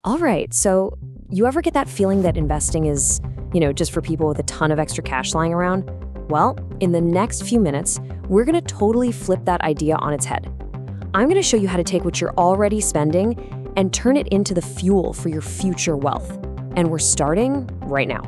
All right, so you ever get that feeling that investing is, just for people with a ton of extra cash lying around? Well, in the next few minutes, we're going to totally flip that idea on its head. I'm going to show you how to take what you're already spending and turn it into the fuel for your future wealth. And we're starting right now.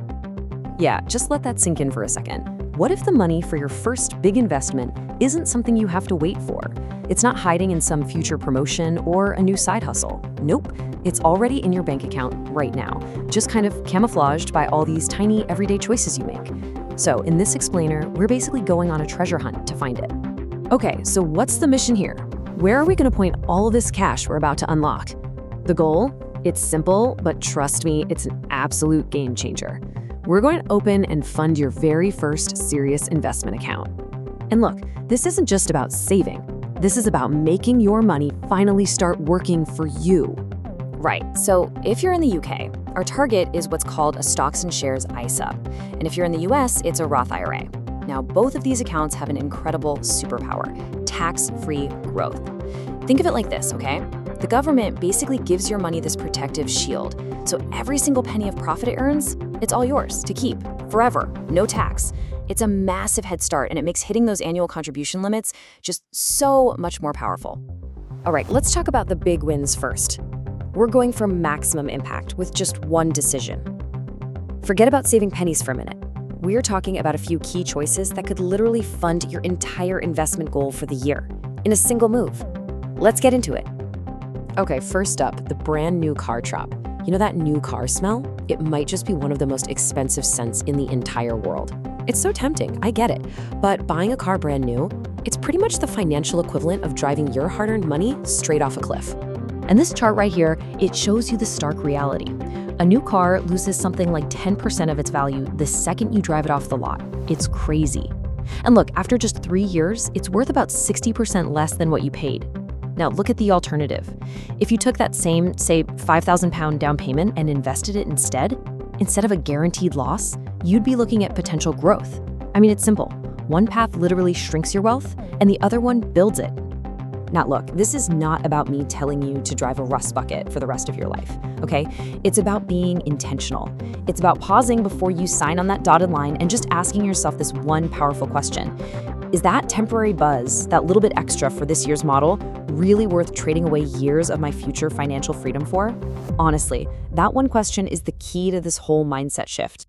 Yeah, just let that sink in for a second. What if the money for your first big investment isn't something you have to wait for? It's not hiding in some future promotion or a new side hustle. Nope, it's already in your bank account right now, just kind of camouflaged by all these tiny everyday choices you make. So in this explainer, we're basically going on a treasure hunt to find it. Okay, so what's the mission here? Where are we going to point all of this cash we're about to unlock? The goal? It's simple, but trust me, it's an absolute game changer. We're going to open and fund your very first serious investment account. And look, this isn't just about saving. This is about making your money finally start working for you. Right, so if you're in the UK, our target is what's called a stocks and shares ISA. And if you're in the US, it's a Roth IRA. Now, both of these accounts have an incredible superpower: tax-free growth. Think of it like this, okay? The government basically gives your money this protective shield. So every single penny of profit it earns, it's all yours to keep forever, no tax. It's a massive head start, and it makes hitting those annual contribution limits just so much more powerful. All right, let's talk about the big wins first. We're going for maximum impact with just one decision. Forget about saving pennies for a minute. We're talking about a few key choices that could literally fund your entire investment goal for the year in a single move. Let's get into it. Okay, first up, the brand new car trap. You know that new car smell? It might just be one of the most expensive scents in the entire world. It's so tempting, I get it. But buying a car brand new, it's pretty much the financial equivalent of driving your hard-earned money straight off a cliff. And this chart right here, it shows you the stark reality. A new car loses something like 10% of its value the second you drive it off the lot. It's crazy. And look, after just 3 years, it's worth about 60% less than what you paid. Now, look at the alternative. If you took that same, say, £5,000 down payment and invested it instead of a guaranteed loss, you'd be looking at potential growth. I mean, it's simple. One path literally shrinks your wealth, and the other one builds it. Now, look, this is not about me telling you to drive a rust bucket for the rest of your life, okay? It's about being intentional. It's about pausing before you sign on that dotted line and just asking yourself this one powerful question. Is that temporary buzz, that little bit extra for this year's model, really worth trading away years of my future financial freedom for? Honestly, that one question is the key to this whole mindset shift.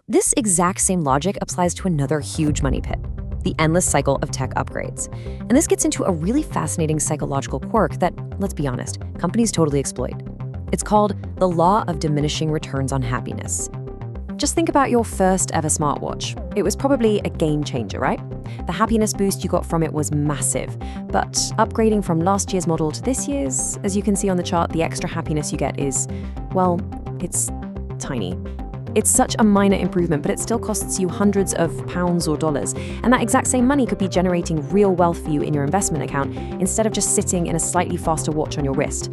This exact same logic applies to another huge money pit: the endless cycle of tech upgrades. And this gets into a really fascinating psychological quirk that, let's be honest, companies totally exploit. It's called the law of diminishing returns on happiness. Just think about your first ever smartwatch. It was probably a game changer, right? The happiness boost you got from it was massive, but upgrading from last year's model to this year's, as you can see on the chart, the extra happiness you get is, well, it's tiny. It's such a minor improvement, but it still costs you hundreds of pounds or dollars. And that exact same money could be generating real wealth for you in your investment account instead of just sitting in a slightly faster watch on your wrist.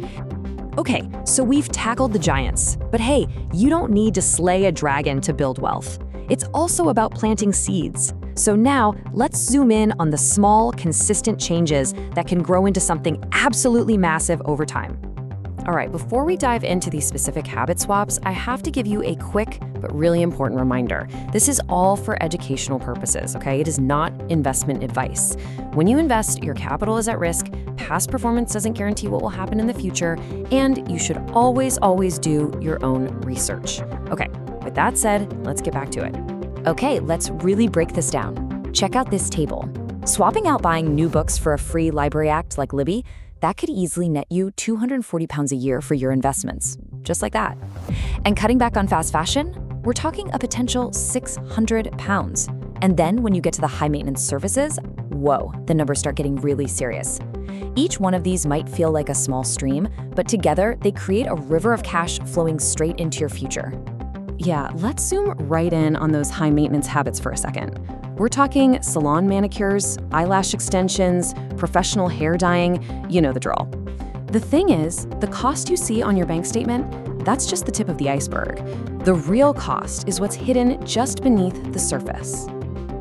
Okay, so we've tackled the giants. But hey, you don't need to slay a dragon to build wealth. It's also about planting seeds. So now, let's zoom in on the small, consistent changes that can grow into something absolutely massive over time. All right, before we dive into these specific habit swaps, I have to give you a quick but really important reminder. This is all for educational purposes, okay? It is not investment advice. When you invest, your capital is at risk, past performance doesn't guarantee what will happen in the future, and you should always do your own research. Okay, with that said, let's get back to it. Okay, let's really break this down. Check out this table. Swapping out buying new books for a free library act like Libby, that could easily net you £240 a year for your investments, just like that. And cutting back on fast fashion, we're talking a potential £600. And then when you get to the high maintenance services, whoa, the numbers start getting really serious. Each one of these might feel like a small stream, but together they create a river of cash flowing straight into your future. Yeah, let's zoom right in on those high maintenance habits for a second. We're talking salon manicures, eyelash extensions, professional hair dyeing, you know the drill. The thing is, the cost you see on your bank statement, that's just the tip of the iceberg. The real cost is what's hidden just beneath the surface.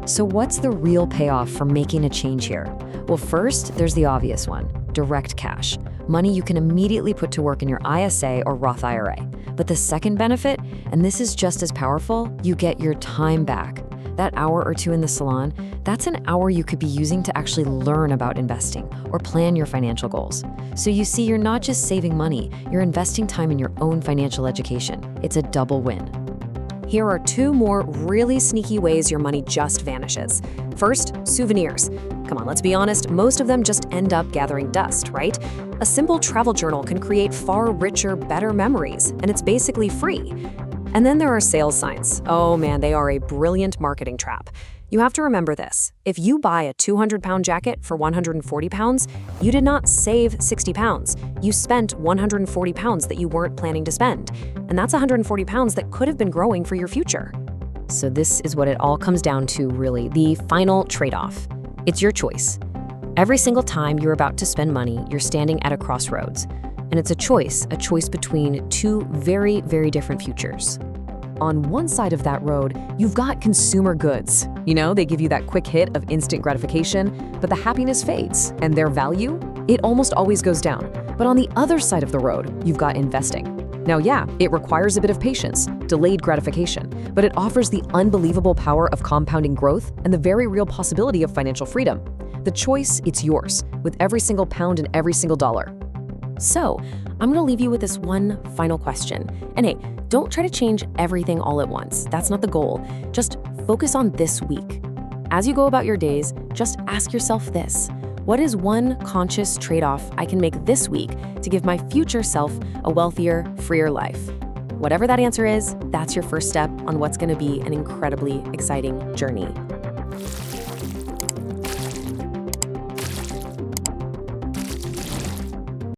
So what's the real payoff for making a change here? Well, first, there's the obvious one: direct cash. money you can immediately put to work in your ISA or Roth IRA. But the second benefit, and this is just as powerful, you get your time back. That hour or two in the salon, that's an hour you could be using to actually learn about investing or plan your financial goals. So you see, you're not just saving money, you're investing time in your own financial education. It's a double win. Here are 2 more really sneaky ways your money just vanishes. First, souvenirs. Come on, let's be honest, most of them just end up gathering dust, right? A simple travel journal can create far richer, better memories, and it's basically free. And then there are sales signs. Oh man, they are a brilliant marketing trap. You have to remember this. If you buy a 200-pound jacket for 140 pounds, you did not save 60 pounds. You spent 140 pounds that you weren't planning to spend. And that's 140 pounds that could have been growing for your future. So this is what it all comes down to, really, the final trade-off. It's your choice. Every single time you're about to spend money, you're standing at a crossroads. And it's a choice between 2 very, very different futures. On one side of that road, you've got consumer goods. You know, they give you that quick hit of instant gratification, but the happiness fades, and their value, it almost always goes down. But on the other side of the road, you've got investing. Now, yeah, it requires a bit of patience, delayed gratification, but it offers the unbelievable power of compounding growth and the very real possibility of financial freedom. The choice, it's yours, with every single pound and every single dollar. So, I'm gonna leave you with this one final question. And hey, don't try to change everything all at once. That's not the goal. Just focus on this week. As you go about your days, just ask yourself this: what is one conscious trade-off I can make this week to give my future self a wealthier, freer life? Whatever that answer is, that's your first step on what's gonna be an incredibly exciting journey.